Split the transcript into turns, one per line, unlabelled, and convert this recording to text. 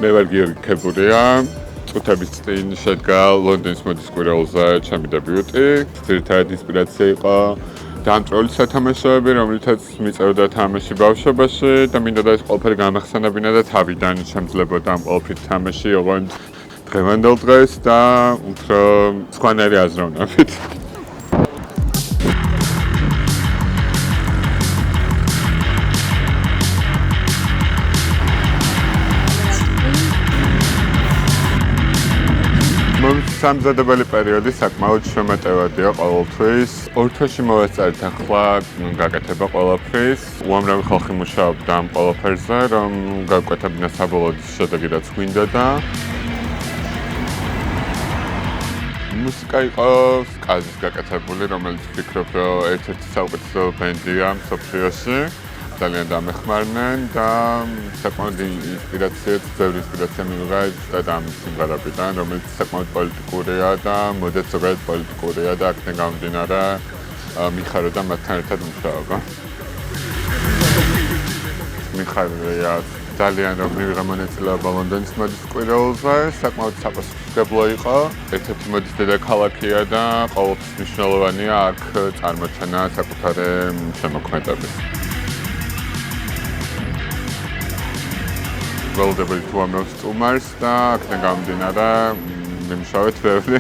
მე ვარ გიორგი ქებურია. წუთების წინ შედგა ლონდონის მოდის კვირაულზე ჩემი დებიუტი. ძირითადად ინსპირაცია იყო დამწვრეული სათამაშოები, რომლითაც მიწევდა თამაში ბავშვობაში და მინდა და ეს ყველაფერი გამახსენებინა და თავიდან შემძლებოდა ამ ყველაფრის თამაში, ოღონდ დღევანდელ დღეს და უფრო სხვანაირი აზროვნებით. სამზადებელი პერიოდი საკმაოდ შემატევადია ყოველთვის. ორ თვეში მოვესწარით ახლა გაკეთება ყველაფრის. უამრავი ხალხი მუშაობდა ამ ყველაფერზე, რომ გავკვეთებინა საბოლოო შედეგი რაც გვინდა და მუსიკა იყო სკაზის გაკეთებული, რომელიც ვფიქრობ, რომ ერთ-ერთი საუკეთესო ბენდია მსოფლიოში. ძალიან დამეხმარნენ და საკმაოდ ბევრი ინსპირაცია მივიღა ზუსტად ამ სიმღერებიდან, რომელიც საკმაოდ პოლიტიკურია და მოდაც ზოგადად პოლიტიკურია და აქედან გამომდინარე მიხარდა მათთან ერთად მუშაობა. მიხარია ძალიან რომ მივიღა მონაწილეობა ლონდონის მოდის კვირაულზე, საკმაოდ საპასუხისმგებლო იყო. ერთ-ერთი მოდის დედაქალაქია და ყოველთვის მნიშვნელოვანია აქ წარმოჩენა საკუთარი შემოქმედების. ველოდებით თუ ამბობს სტუმარს და აქედან გამომდინარე მიმშავეთ ბევრი.